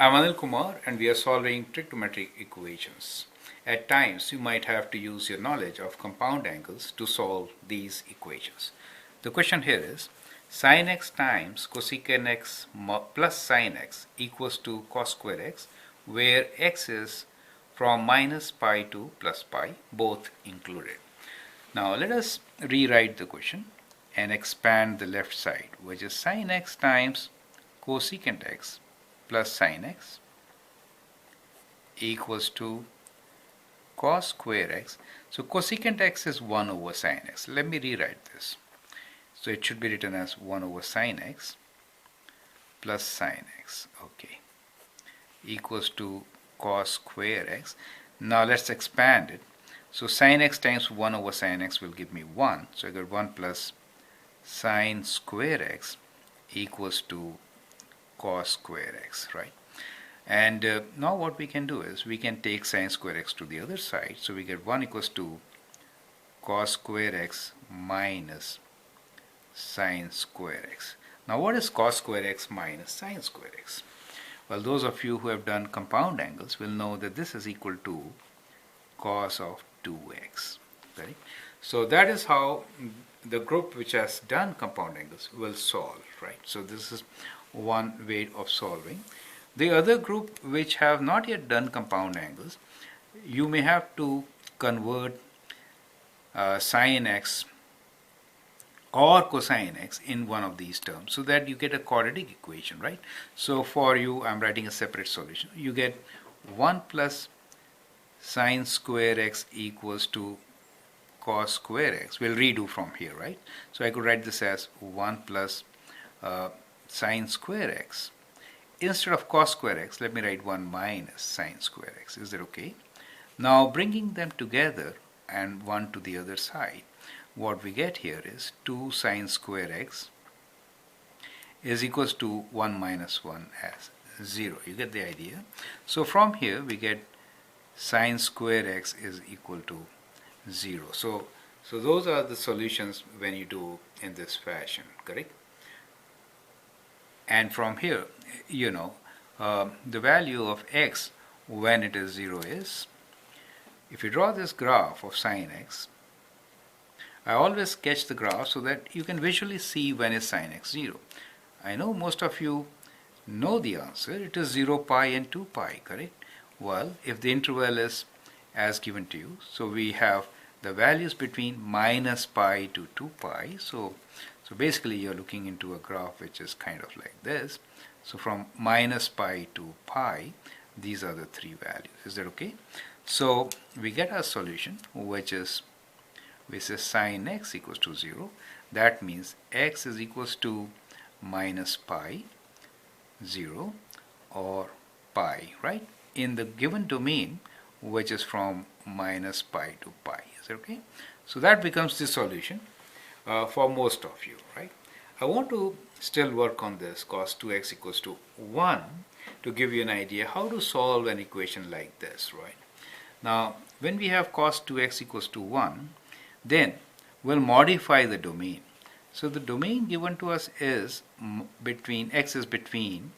I'm Anil Kumar and we are solving trigonometric equations. At times, you might have to use your knowledge of compound angles to solve these equations. The question here is sin x times cosecant x plus sin x equals to cos square x, where x is from minus pi to plus pi, both included. Now let us rewrite the question and expand the left side, which is sin x times cosecant x plus sin x equals to cos square x. So cosecant x is 1 over sin x. Let me rewrite this. So it should be written as 1 over sin x plus sin x, okay, equals to cos square x. Now let's expand it. So sin x times 1 over sin x will give me 1. So I got 1 plus sin square x equals to cos square x, right? And now what we can do is we can take sin square x to the other side. So we get 1 equals to cos square x minus sin square x. Now what is cos square x minus sin square x? Well, those of you who have done compound angles will know that this is equal to cos of 2x, right? So that is how the group which has done compound angles will solve, right? So this is one way of solving. The other group which have not yet done compound angles, you may have to convert sin x or cosine x in one of these terms so that you get a quadratic equation, right? So for you, I'm writing a separate solution. You get 1 plus sin square x equals to cos square x. We'll redo from here, right? So I could write this as 1 plus sin square x. Instead of cos square x, let me write 1 minus sin square x. Is that okay? Now bringing them together and one to the other side, what we get here is 2 sin square x is equals to 1 minus 1 as 0. You get the idea? So from here we get sin square x is equal to 0. So those are the solutions when you do in this fashion, correct? And from here, you know, the value of x when it is 0 is, if you draw this graph of sin x, I always sketch the graph so that you can visually see when is sin x 0. I know most of you know the answer. It is 0, pi and 2 pi, correct? Well, if the interval is as given to you, so we have the values between minus pi to 2 pi. So basically you're looking into a graph which is kind of like this. So from minus pi to pi, these are the three values. Is that okay? So we get our solution, which is sin x equals to 0. That means x is equals to minus pi, 0, or pi, right? In the given domain, which is from minus pi to pi. Is that okay? So that becomes the solution for most of you, right? I want to still work on this cos 2x equals to 1 to give you an idea how to solve an equation like this, right? Now, when we have cos 2x equals to 1, then we'll modify the domain. So the domain given to us is between x is between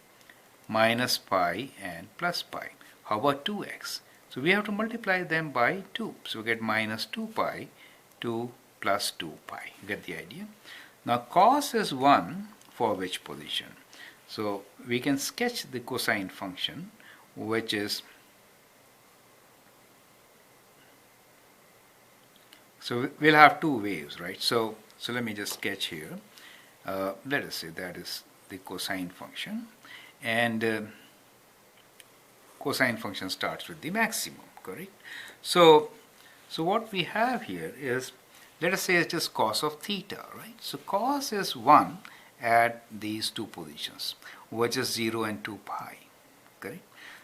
minus pi and plus pi. How about 2x? So we have to multiply them by 2. So we get minus 2 pi to plus 2 pi. You get the idea? Now cos is 1 for which position? So we can sketch the cosine function, which is, so we'll have two waves, right? So let me just sketch here. Let us say that is the cosine function, and cosine function starts with the maximum, correct? So what we have here is, let us say it's just cos of theta, right? So cos is 1 at these two positions, which is 0 and 2 pi, correct?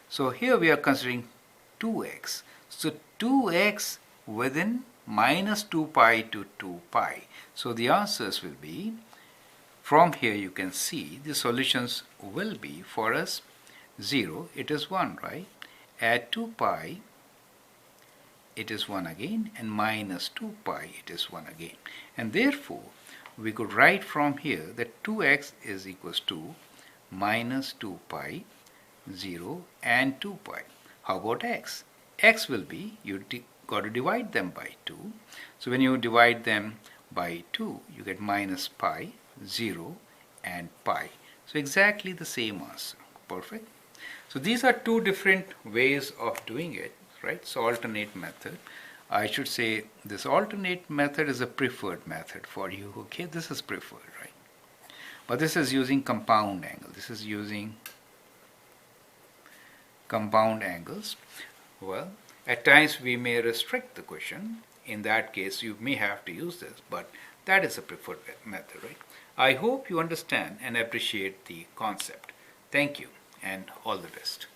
So here we are considering 2x. So 2x within minus 2 pi to 2 pi. So the answers will be, from here you can see the solutions will be, for us 0 it is 1, right? At 2 pi it is 1 again, and minus 2 pi it is 1 again. And therefore we could write from here that 2x is equals to minus 2 pi 0 and 2 pi. How about x? X will be, you got to divide them by 2. So when you divide them by 2, you get minus pi, 0 and pi. So exactly the same answer. Perfect. So these are two different ways of doing it, right? So alternate method. I should say this alternate method is a preferred method for you. Okay, this is preferred, right? But this is using compound angle. This is using compound angles. Well, at times we may restrict the question. In that case, you may have to use this, but that is a preferred method, right? I hope you understand and appreciate the concept. Thank you and all the best.